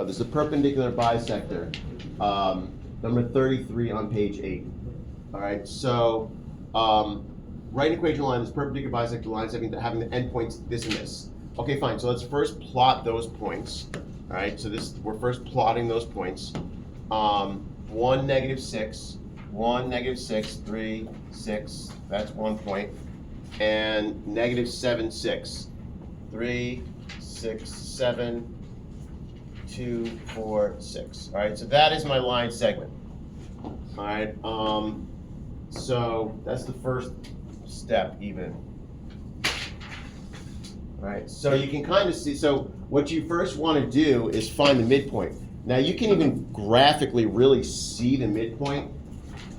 This is a perpendicular bisector, number 33 on page 8. All right, so right equation line is perpendicular bisector lines having the endpoints this and this. Okay, fine. So let's first plot those points. All right, so we're first plotting those points. 1, -6, 1, -6, 3, 6. That's 1 point, and -7, 6, 3, 6, 7. 2, 4, 6. All right, so that is my line segment. All right, so that's the first step even. All right, so you can kind of see, so what you first want to do is find the midpoint. Now you can even graphically really see the midpoint,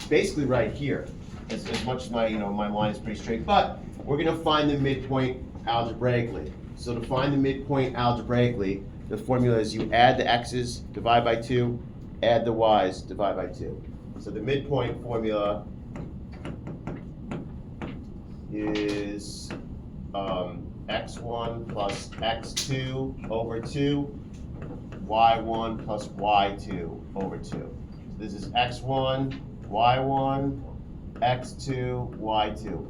basically right here, as much as my line is pretty straight, but we're gonna find the midpoint algebraically. So to find the midpoint algebraically, the formula is you add the x's, divide by 2, add the y's, divide by 2. So the midpoint formula is x1 plus x2 over 2, y1 plus y2 over 2. So this is x1, y1, x2, y2.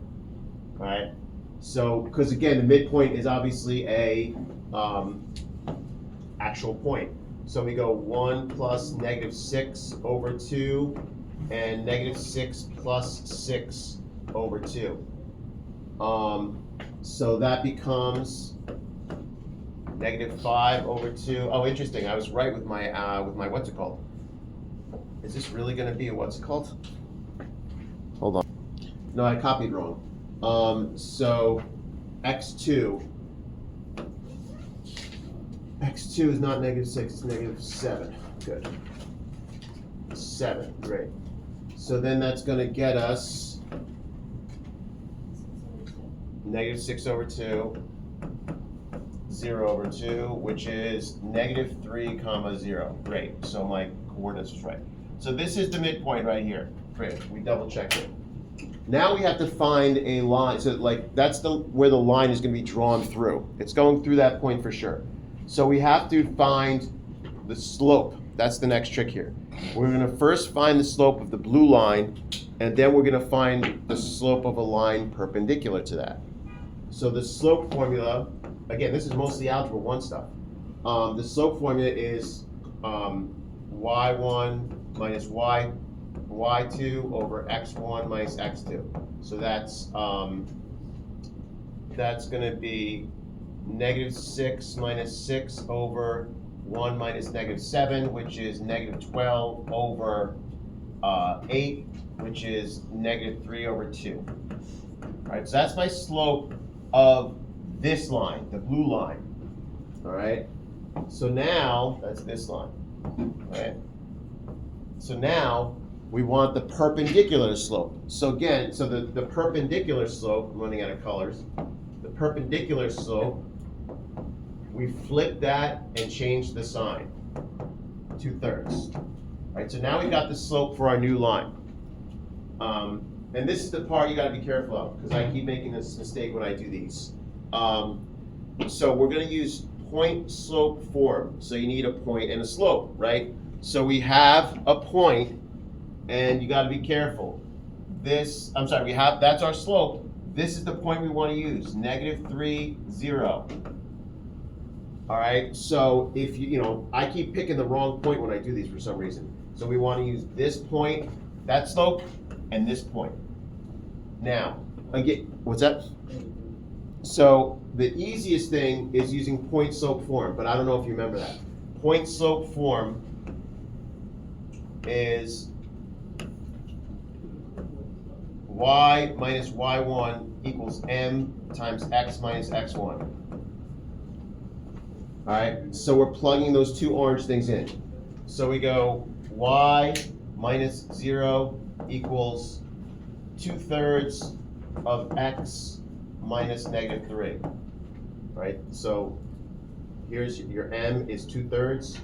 All right? So, because again, the midpoint is obviously a actual point. So we go 1 plus -6 over 2 and -6 plus 6 over 2. So that becomes -5 over 2. Oh, interesting. I was right with my what's it called? Is this really going to be a what's it called? Hold on. No, I copied wrong. So x2 is not -6, it's -7. Good. 7, great. So then that's going to get us -6 over 2, 0 over 2, which is -3, 0. Great. So my coordinates was right. So this is the midpoint right here. Great. We double checked it. Now we have to find a line. So like that's where the line is going to be drawn through. It's going through that point for sure. So we have to find the slope. That's the next trick here. We're going to first find the slope of the blue line, and then we're going to find the slope of a line perpendicular to that. So the slope formula, again, this is mostly Algebra 1 stuff. The slope formula is y1 minus y2 over x1 minus x2. So that's going to be -6 minus 6 over 1 minus -7, which is -12 over 8, which is -3 over 2. All right, so that's my slope of this line, the blue line. All right, so now that's this line. All right, so now we want the perpendicular slope. So again, so the perpendicular slope, I'm running out of colors, the perpendicular slope, we flip that and change the sign, 2/3. Right, so now we got the slope for our new line. And this is the part you gotta be careful of, because I keep making this mistake when I do these. So we're gonna use point slope form. So you need a point and a slope, right? So we have a point, and you gotta be careful. That's our slope. This is the point we wanna use, -3, 0. All right, so if I keep picking the wrong point when I do these for some reason. So we want to use this point, that slope, and this point. Now, again, what's that? So the easiest thing is using point slope form, but I don't know if you remember that. Point slope form is y minus y1 equals m times x minus x1. All right, so we're plugging those two orange things in. So we go y minus 0 equals 2/3 of x minus -3. All right, so here's your m is 2/3.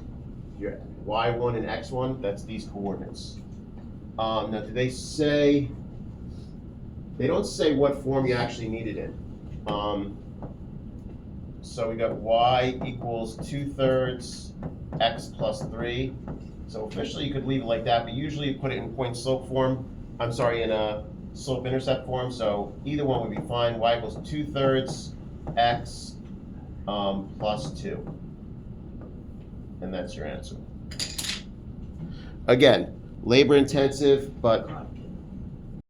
Your y1 and x1, that's these coordinates. Now, do they say? They don't say what form you actually need it in. So we got y equals 2/3 x plus 3. So officially you could leave it like that, but usually you put it in point slope form. I'm sorry, in a slope intercept form. So either one would be fine. Y equals 2/3 x plus 2. And that's your answer. Again, labor intensive, but